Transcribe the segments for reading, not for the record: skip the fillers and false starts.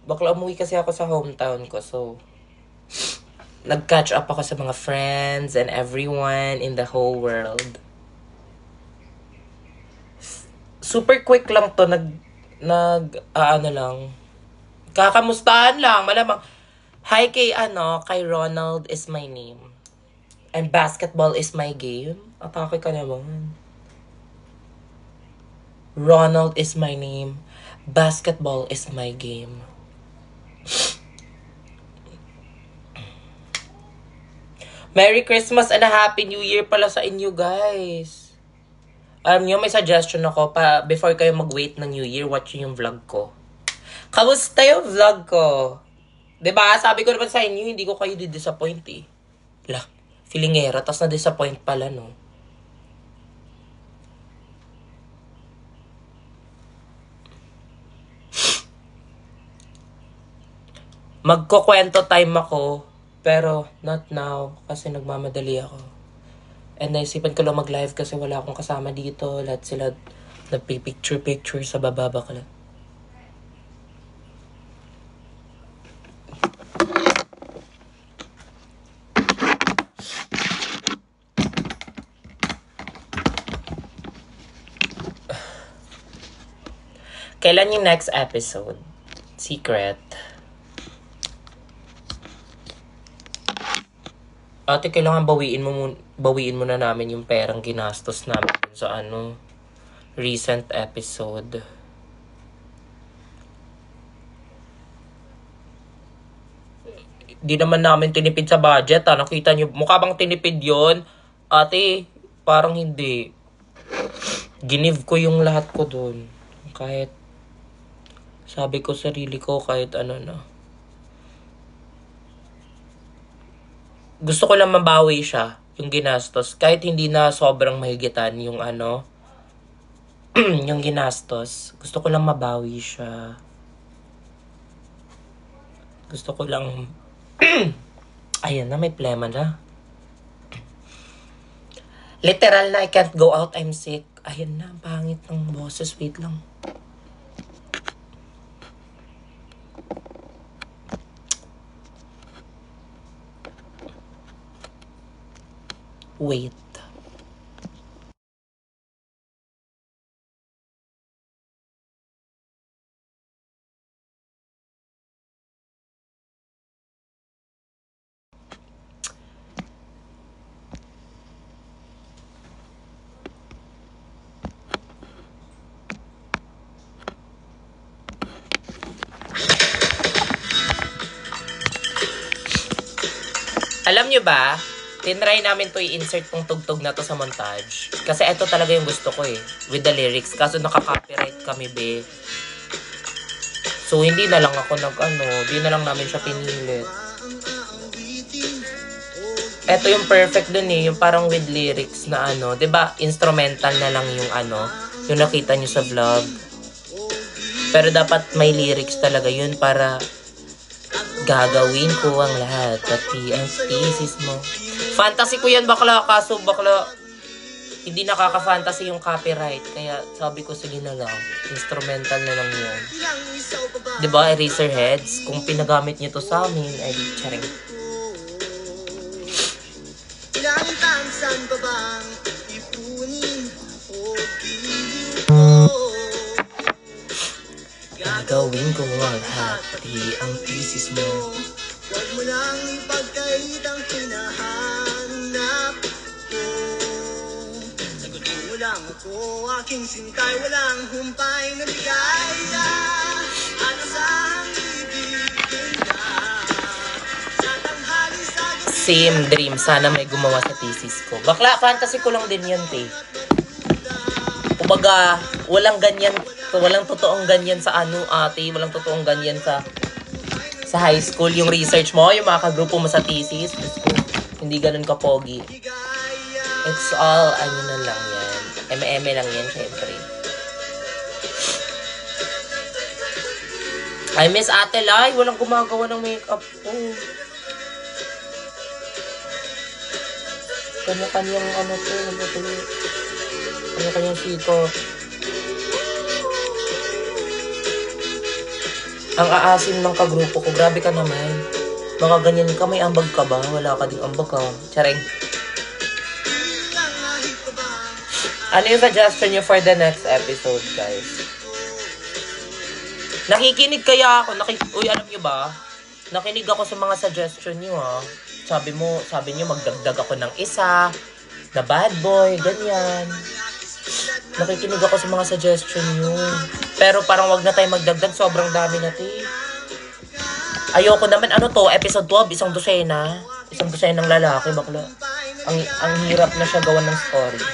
Bakla umuwi kasi ako sa hometown ko, so nag-catch up ako sa mga friends and everyone in the whole world. Super quick lang to, ano lang, kakamustahan lang, malamang. Hi kay Ronald is my name. And basketball is my game. Atake ka naman. Ronald is my name. Basketball is my game. Merry Christmas and a Happy New Year pala sa inyo, guys. Alam nyo, may suggestion ako pa before kayo mag-wait ng New Year, watch yung vlog ko. Kamusta yung vlog ko? Diba? Sabi ko naman sa inyo, hindi ko kayo di-disappoint eh. Lah, feelingera, tas na-disappoint pala, no? Magkukwento time ako, pero not now, kasi nagmamadali ako. And naisipan ko lang mag-live kasi wala akong kasama dito. Lahat sila nagpipicture-picture sa baba bakla. Kailan yung next episode? Secret. Ate, kailangan bawiin mo na namin yung perang ginastos namin sa recent episode. Di naman namin tinipid sa budget, Nakita niyo, mukha bang tinipid yon? Ate, parang hindi. Ginive ko yung lahat ko dun. Kahit, sabi ko sarili ko, kahit ano na. Gusto ko lang mabawi siya, yung ginastos. Kahit hindi na sobrang mahigitan yung yung ginastos. Gusto ko lang mabawi siya. Gusto ko lang, ayan na, may plema na. Literal na, I can't go out, I'm sick. Ayan na, pangit ng boses. Wait lang. Wait. Alam nyo ba, tinry namin to i-insert tong tugtog na to sa montage. Kasi ito talaga yung gusto ko eh. With the lyrics. Kaso nakaka-copyright kami, be. So, hindi na lang ako di na lang namin siya pinilit. Ito yung perfect dun eh. Yung parang with lyrics na diba, instrumental na lang yung yung nakita nyo sa vlog. Pero dapat may lyrics talaga yun para gagawin ko ang lahat pati ang thesis mo. Fantasy ko yan bakla, kaso bakla hindi nakaka-fantasy yung copyright. Kaya sabi ko sige na lang, instrumental na lang yun. Diba, Eraserheads? Kung pinagamit nyo to sa amin, ay di charing. Ilang tansan ba bang ipunin o gagawin ko ang lahat, pati ang thesis mo. Huwag mo nang ipagkait ang hinahanap ko. Sagutin mo lang ako, aking sintay, walang humpay na ligaya. At asahang ibigin ka sa tanghali sa gabi. Same dream, sana may gumawa sa thesis ko. Bakla, fantasy ko lang din yan, te. Kumbaga, walang ganyan. So, walang totoong ganyan sa ate. Walang totoong ganyan sa high school. Yung research mo, yung mga kagrupo mo sa thesis. Hindi ganun ka-pogi. It's all, na lang yan. M&M lang yan, syempre. I miss Ate Lai. Walang gumagawa ng makeup ko. Kanya-kanyang kanya-kanyang siko. Ang aasim ng kagrupo ko. Grabe ka naman. Mga ganyan ka. May ambag ka ba? Wala ka ding ambag ka. Tsareng. Ano yung suggestion nyo for the next episode, guys? Nakikinig kaya ako. Uy, alam nyo ba? Nakinig ako sa mga suggestion nyo, ha. Sabi nyo magdagdag ako ng isa. Na bad boy, ganyan. Nakikinig ako sa mga suggestion nyo. Pero parang wag na tayo magdagdag. Sobrang dami na, Ayoko naman, ano to, episode 12, isang dosena. Isang dosena ng lalaki, bakla. Ang hirap na siya gawan ng story.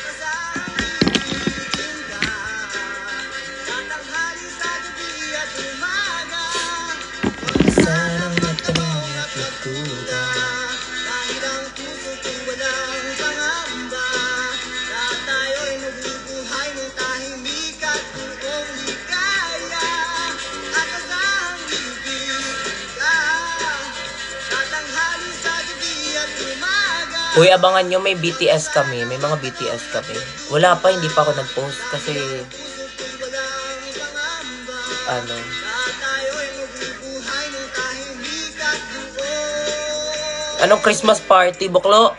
Uy, abangan nyo, may BTS kami. May mga BTS kami. Wala pa, hindi pa ako nag-post kasi anong Christmas party, buklo?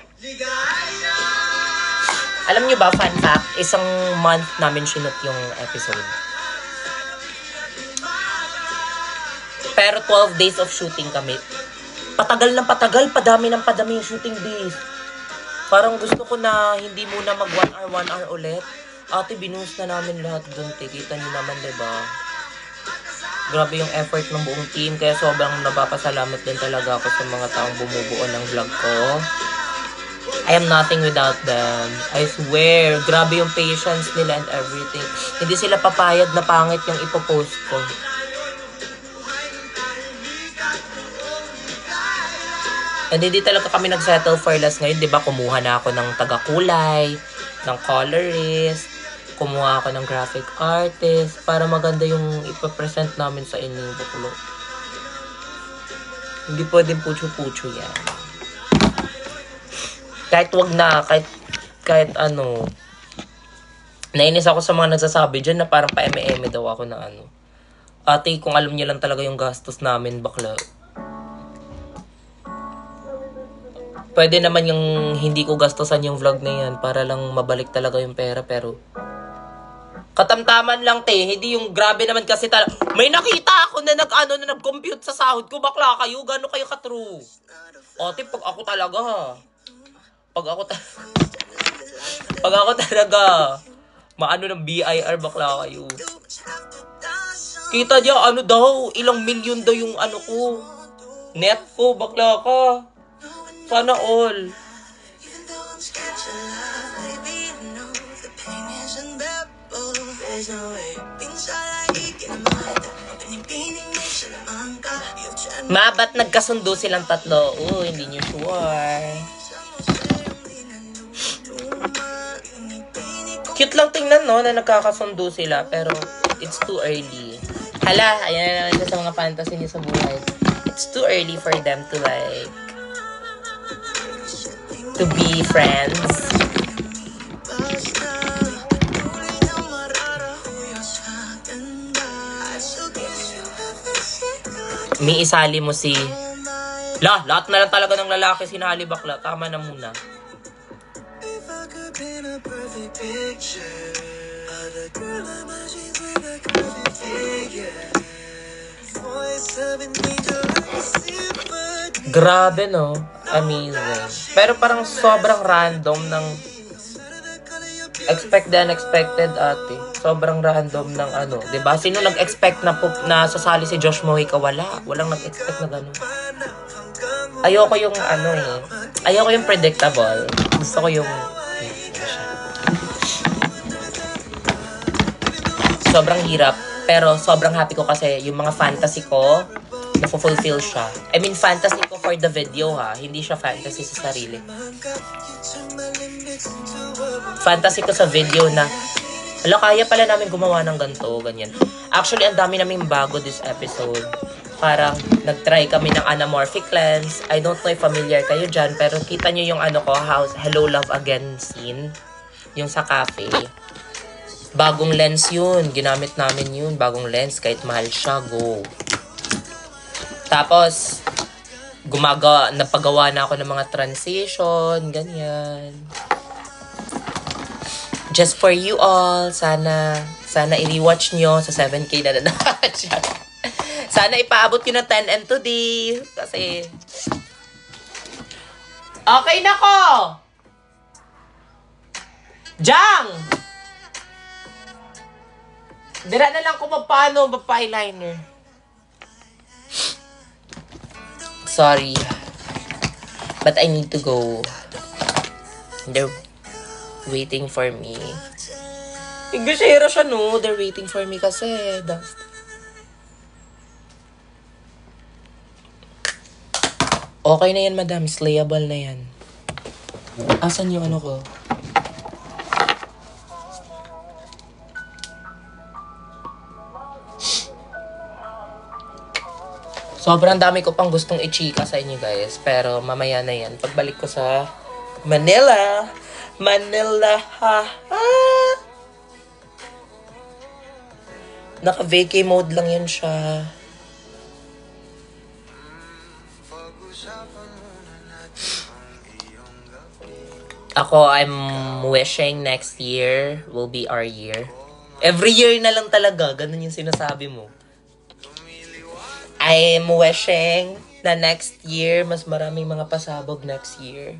Alam nyo ba, fun fact, isang month namin sinut yung episode. Pero 12 days of shooting kami. Patagal ng patagal, padami ng padami yung shooting days. Parang gusto ko na hindi muna mag 1 hour ulit. Ate, binuhos na namin lahat dun, Kita niyo naman, diba? Grabe yung effort ng buong team. Kaya sobrang napapasalamat din talaga ako sa mga taong bumubuo ng vlog ko. I am nothing without them. I swear, grabe yung patience nila and everything. Hindi sila papayag na pangit yung ipopost ko. And hindi talaga kami nag-settle for less ngayon, di ba? Kumuha na ako ng taga-kulay, ng colorist, kumuha ako ng graphic artist, para maganda yung ipapresent namin sa inyo, buklo. Hindi pwedeng pucho-pucho yan. Kahit wag na, kahit ano. Nainis ako sa mga nagsasabi dyan na parang pa-eme-eme daw ako na ano. Ate, kung alam niyo lang talaga yung gastos namin, bakla. Pwede naman yung hindi ko gastosan yung vlog na yan para lang mabalik talaga yung pera, pero katamtaman lang, hindi yung grabe naman kasi talaga. May nakita ako na nag-compute sa sahod ko, bakla kayo, gano'n kayo ka-true. Ate, pag ako talaga, maano ng BIR, bakla kayo. Kita niya, ilang milyon daw yung ko, net ko, bakla ka. Sana all. Ba't nagkasundo silang tatlo? Hindi nyo sure. Cute lang tingnan, no, na nagkakasundo sila, pero it's too early. Hala, ayan na naman sa mga fantasy niyo sa buhay. It's too early for them to be friends. May isali mo si... lahat na lang talaga ng lalaki sinali, bakla. Tama na muna. Grabe, no? Amazing. Pero parang sobrang random ng expect the unexpected, ate. Sobrang random ng diba? Sino nag-expect na sasali si Josh Mojica? Walang nag-expect na gano'n. Ayoko yung ayoko yung predictable. Gusto ko yung sobrang hirap. Pero sobrang happy ko kasi yung mga fantasy ko na-fulfill siya. I mean, fantasy ko for the video, ha. Hindi siya fantasy sa sarili. Fantasy ko sa video na, kaya pala namin gumawa ng ganito, ganyan. Actually, ang dami naming bago this episode. Parang, nag-try kami ng anamorphic lens. I don't know if familiar kayo dyan, pero kita nyo yung Hello Love Again scene. Yung sa cafe. Bagong lens yun. Ginamit namin yun. Bagong lens. Kahit mahal siya, go. Tapos, napagawa na ako ng mga transition, ganyan. Just for you all, sana i-rewatch nyo sa 7K na Sana ipaabot ko na 10 and today. Kasi, okay na ko! Jang! Dira na lang kung magpa-eyeliner. Sorry. But I need to go. They're waiting for me. Igasera siya, no? They're waiting for me kasi. Okay na yan, madam. Slayable na yan. Asan yung ano ko? Sobrang dami ko pang gustong i-chika sa inyo, guys. Pero mamaya na yan. Pagbalik ko sa Manila. Naka-vacay mode lang yun siya. Ako, I'm wishing next year will be our year. Every year na lang talaga. Ganun yung sinasabi mo. I'm wishing na next year, mas maraming mga pasabog next year.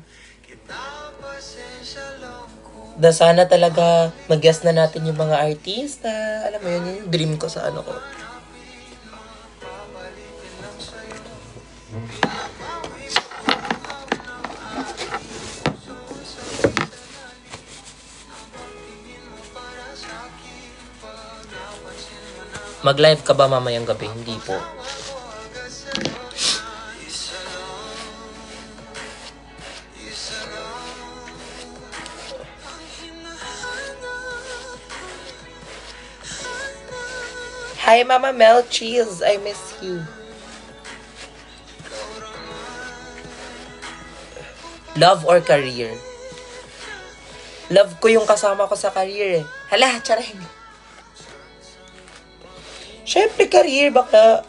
Sana talaga mag-guest na natin yung mga artista. Alam mo yun, yung dream ko sa ano ko. Mag-live ka ba mamayang gabi? Hindi po. Hi, Mama Mel Cheese. I miss you. Love or career? Love ko yung kasama ko sa career eh. Hala, charing. Siyempre, career, baka...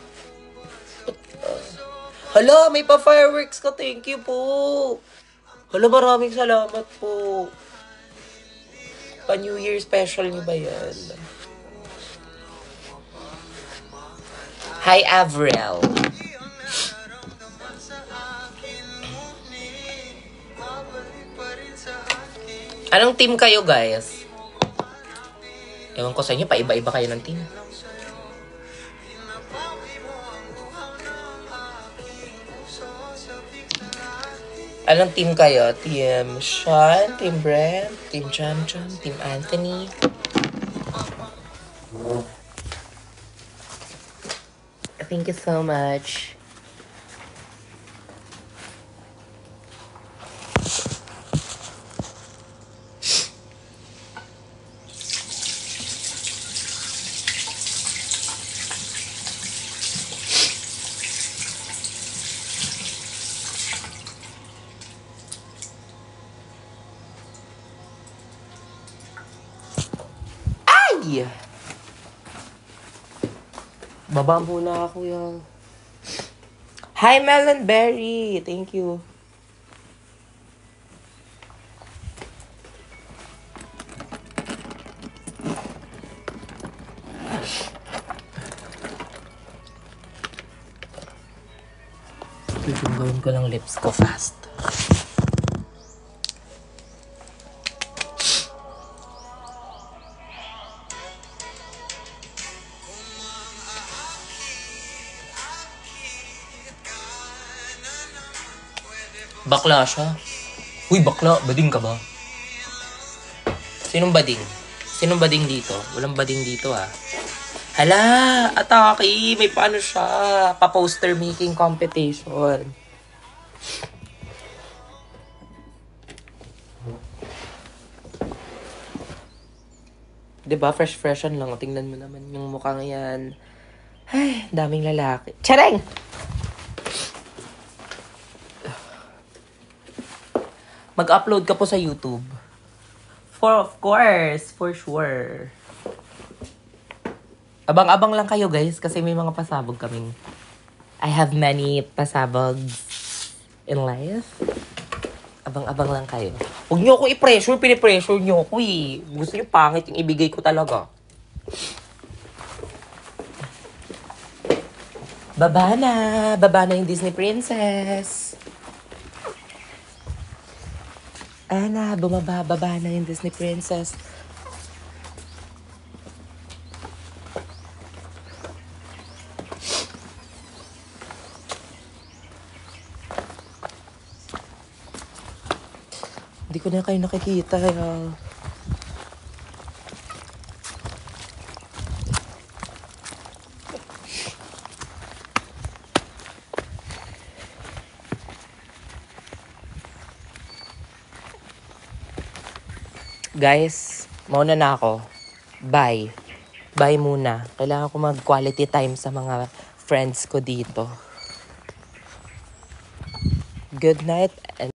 Hala, may pa-fireworks ka. Thank you po. Hala, maraming salamat po. Pa-New Year special niyo ba yan? Hi, Avril. Anong team kayo, guys? Ewan ko sa inyo, paiba-iba kayo ng team. Anong team kayo? Team Sean, Team Brent, Team Jam, Team Anthony. Thank you so much. Ay! Baba muna ako yung... Hi, Melonberry! Thank you. Gawin ko lang lips ko fast. Bakla siya. Uy, bakla. Bading ka ba? Sinong bading? Sinong bading dito? Walang bading dito, ah. Hala! Atake! May paano siya? Pa-poster making competition. Diba? Fresh-freshan lang. Tingnan mo naman yung mukha ngayon. Ay, daming lalaki. Chareng! Mag-upload ka po sa YouTube. Of course. For sure. Abang-abang lang kayo, guys. Kasi may mga pasabog kaming I have many pasabogs in life. Abang-abang lang kayo. Huwag niyo ako i-pressure, pinipressure niyo ako eh. Gusto niyo pangit yung ibigay ko talaga. Baba na yung Disney Princess. Ayan na, baba na yung Disney Princess. Hindi ko na kayo nakikita. Guys, mauna na ako. Bye. Bye muna. Kailangan ko mag-quality time sa mga friends ko dito. Good night and